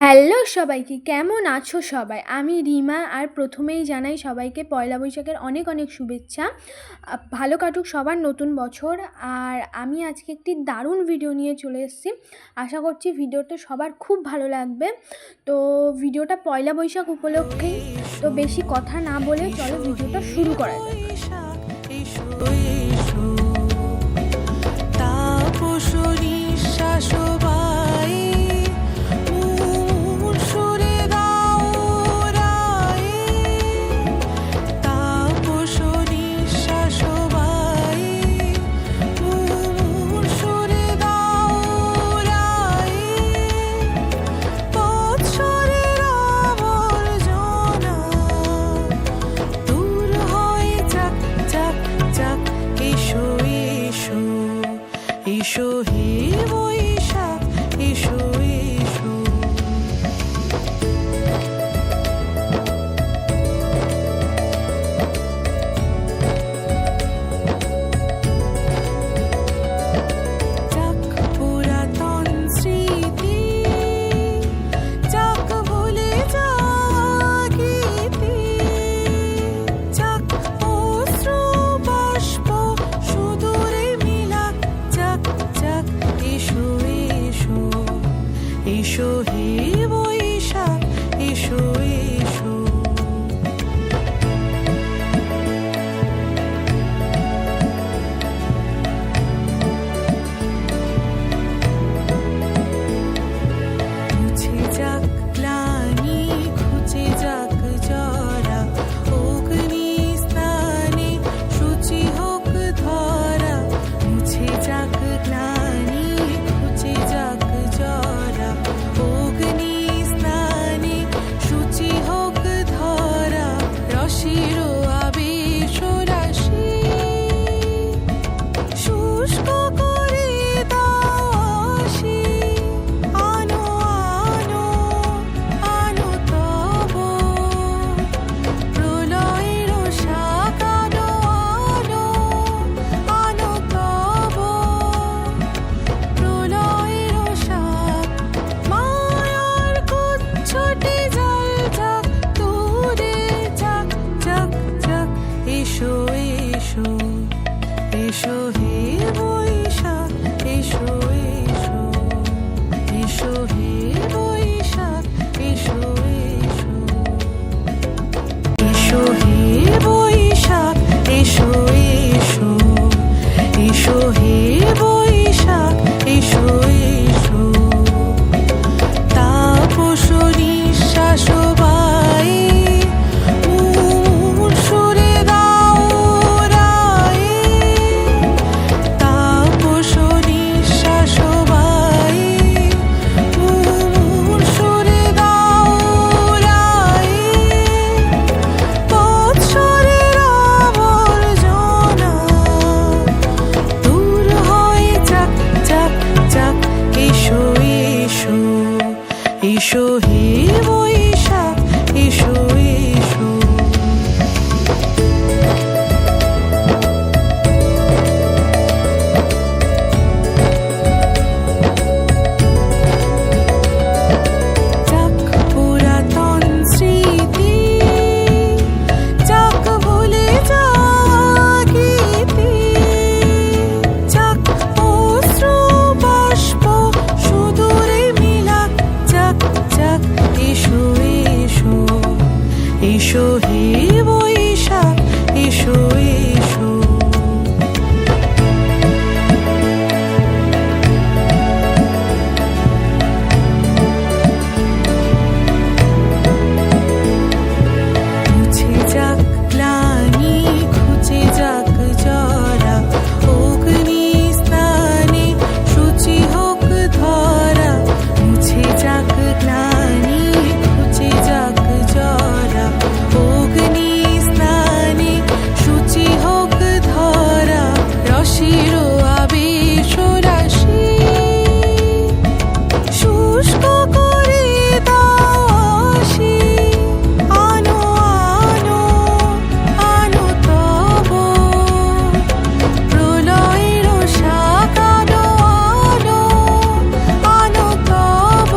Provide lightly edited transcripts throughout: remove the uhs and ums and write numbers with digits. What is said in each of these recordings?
Hello সবাইকে, কেমন আছো সবাই? আমি রিমা, আর প্রথমেই জানাই সবাইকে পয়লা বৈশাখের অনেক অনেক শুভেচ্ছা। ভালো কাটুক সবার নতুন বছর। আর আমি আজকে একটি দারুণ ভিডিও নিয়ে চলে এসেছি। আশা করছি ভিডিওটা সবার খুব ভালো লাগবে। তো ভিডিওটা পয়লা বৈশাখ উপলক্ষেই, তো বেশি কথা না বলে চলো ভিডিওটা শুরু করা যাক। এসো হে বৈশাখ, এসো এসো। যাক পুরাতন স্মৃতি, যাক ভুলে যাওয়া গীতি, যাক অশ্রু বাষ্প সুদূরে মিলাক, যাক যাক এসো এসো। এসো হে বৈশাখ, এসো এসো। মুছে যাক গ্লানি, ঘুচে যাক জরা, অগ্নি স্নানে শুচি হোক ধরা। মুছে যাক গ্লানি, ঘুচে যাক জরা, অগ্নি স্নানে শুচি হোক ধরা। রসির আবেশ রাশি শুষ্ক করে দাও আসি। আনো আনো আনো তব প্রলয়ের শাক, আনো আনো আনো তব প্রলয়ের শাক। মায়ার কুচ্ছটি জল যাক, দূরে যাক যাক যাক। এসো এসো, এসো হে বৈশাখ, এসো এসো। এসো হে বৈশাখ, এসো এসো। এসো হে বৈশাখ, এসো এসো। এসো হে বৈশাখ, এসো এসো। তাপস নিঃশ্বাস বায়ে মূল সুরে দাও রায়ে। তাপস নিঃশ্বাস বায়ে মূল সুরে দাও রায়ে। বৎসরের আবর্জনা দূর হয়ে যাক যাক যাক। এসো এসো, এসো হে বৈশাখ, এসো এসো। যাক পুরাতন স্মৃতি, যাক ভুলে যাওয়া গীতি, যাক অশ্রু বাষ্প সুদূরে মিলাক, যাক যাক এসো এসো। এসো হে বৈশাখ, এসো এসো। মুছে যাক গ্লানি, ঘুচে যাক জরা, অগ্নি স্নানে শুচি হোক ধরা। মুছে যাক গ্লানি, ঘুচে যাক জরা, অগ্নি স্নানে শুচি হোক ধরা। রসির আবেশ রাশি শুষ্ক করে দাও আসি। আনো আনো আনো তব প্রলয়ের শাক, আনো আনো আনো তব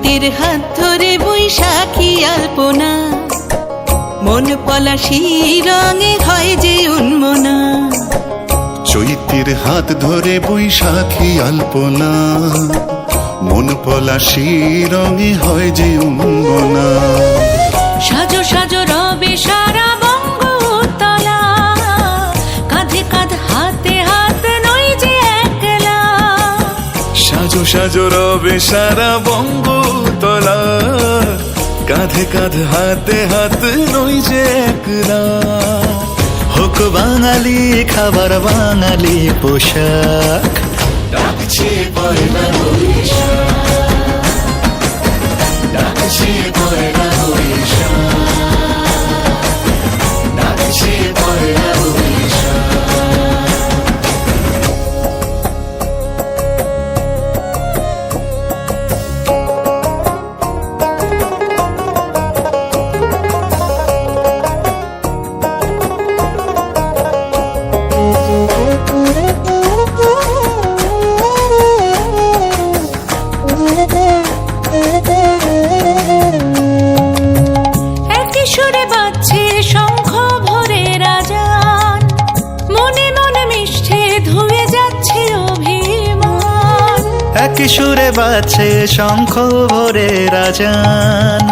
চৈতের হাত ধরে বৈশাখী আলপনা, মন পলাশি রঙে হয় যে উন্মনা। চৈতের হাত ধরে বৈশাখী আলপনা, মন পলাশি রঙে হয় যে উন্মনা। সাজো সাজো রবে সারা বঙ্গতলা, কাঁধে কাঁধ হাতে হাত নই যে একলা। সাজো সাজো রবে সারা বঙ্গতলা, কাঁধে কাঁধ হাতে হাত নই যে একলা। হোক বাঙালি খাবার বাঙালি পোশাক, ডাকছে পয়লা বৈশাখ, ডাকছে পয়লা বৈশাখ, ডাকছে পয়লা বৈশাখ। একই সুরে বাজছে শঙ্খ ভরে রাজান, মনে মনে মিশছে ধুয়ে যাচ্ছে অভিমান। একই সুরে বাজছে শঙ্খ ভরে রাজান,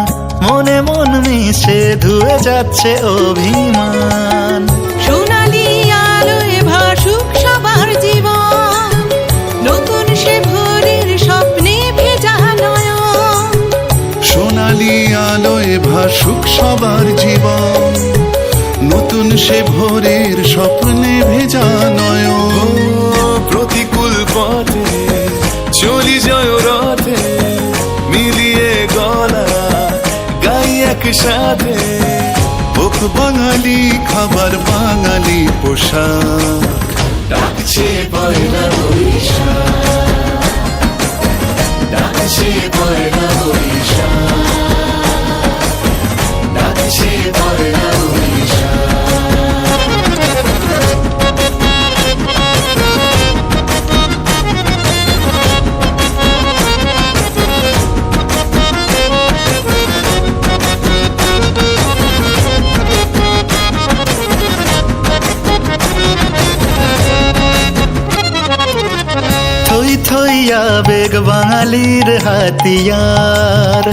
মনে মন মিশে ধুয়ে যাচ্ছে অভিমান। সোনালি আলোয় ভাসুক সবার জীবন, নতুন সে ভোরের স্বপ্নে ভেজা নয়ন। সোনালি আলোয় ভাসুক সবার জীবন, নতুন সে ভোরের স্বপ্নে ভেজা নয়ন। প্রতিকূল পথে চলি জয় রথে, মিলিয়ে গলা গাই একসাথে। হোক বাঙালি খাবার বাঙালি পোশাক, ডাকছে পয়লা বৈশাখ, ডাকছে পয়লা বৈশাখ, ডাকছে পয়লা বৈশাখ। থই থই আবেগ বাঙালির হাতিয়ার,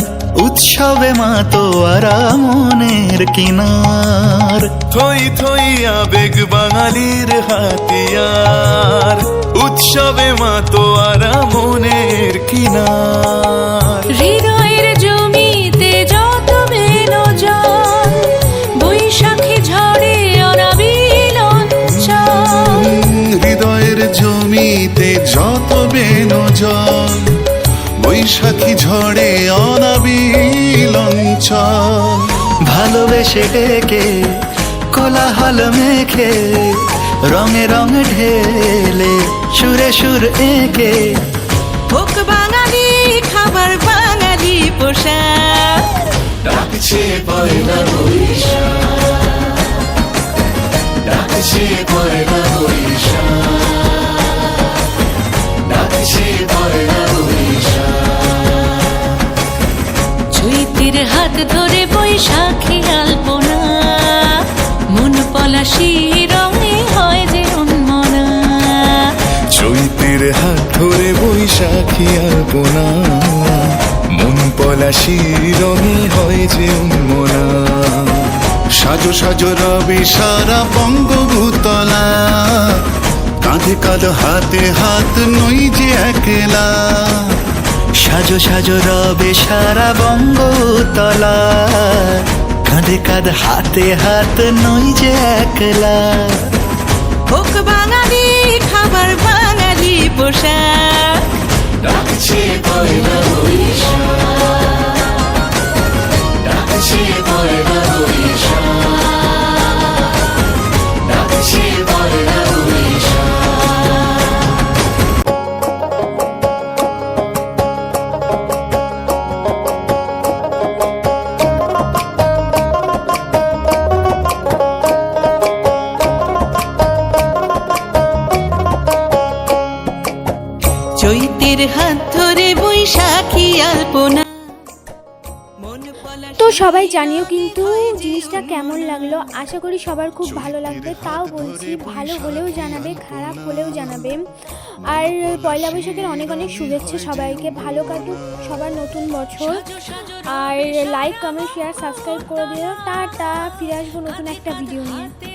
উৎসবে মাতোয়ারা মনের কিনার। থই থই আবেগ বাঙালির হাতিয়ার, উৎসবে মাতোয়ারা মনের কিনার। হৃদয়ের জমিতে যত বেনজন, বৈশাখী ঝড়ে অনাবিল অঞ্চল। হৃদয়ের জমিতে যত বেনজন, বৈশাখী ঝড়ে অনাবিল অঞ্চল। ভালোবেসে ডেকে কোলাহল মেখে, রঙে রঙে ঢেলে সুরে সুর এঁকে। হোক বাঙালি খাবার বাঙালি পোশাক, ডাকছে পয়লা বৈশাখ, ডাকছে পয়লা বৈশাখ, ডাকছে পয়লা বৈশাখ। চৈতের হাত ধরে বৈশাখী আলপনা, মন পলাশি রঙে হয় যে উন্মনা। চৈতের হাত ধরে বৈশাখী আলপনা, মন পলাশি রঙে হয় যে উন্মনা। সাজো সাজো রবি সারা বঙ্গভূতলা, কাঁধে কাঁধ হাতে হাত নই যে একলা। সাজো সাজো রবে সারা বঙ্গতলা, কাঁধে কাঁধ হাতে হাত নই যে একলা। হোক বাঙালি খাবার বাঙালি পোশাক, ডাকছে পয়লা বৈশাখ, ডাকছে পয়লা বৈশাখ, ডাকছে পয়লা চৈতের হাত ধরে বৈশাখী আলপনা। তো সবাই জানিও কিন্তু জিনিসটা কেমন লাগলো। আশা করি সবার খুব ভালো লাগবে। তাও বলছি, ভালো হলেও জানাবে, খারাপ হলেও জানাবে। আর পয়লা বৈশাখের অনেক অনেক শুভেচ্ছা সবাইকে। ভালো কাটুক সবার নতুন বছর। আর লাইক, কমেন্ট, শেয়ার, সাবস্ক্রাইব করে দিও। টাটা, ফিরে আসবো নতুন একটা ভিডিও নিয়ে।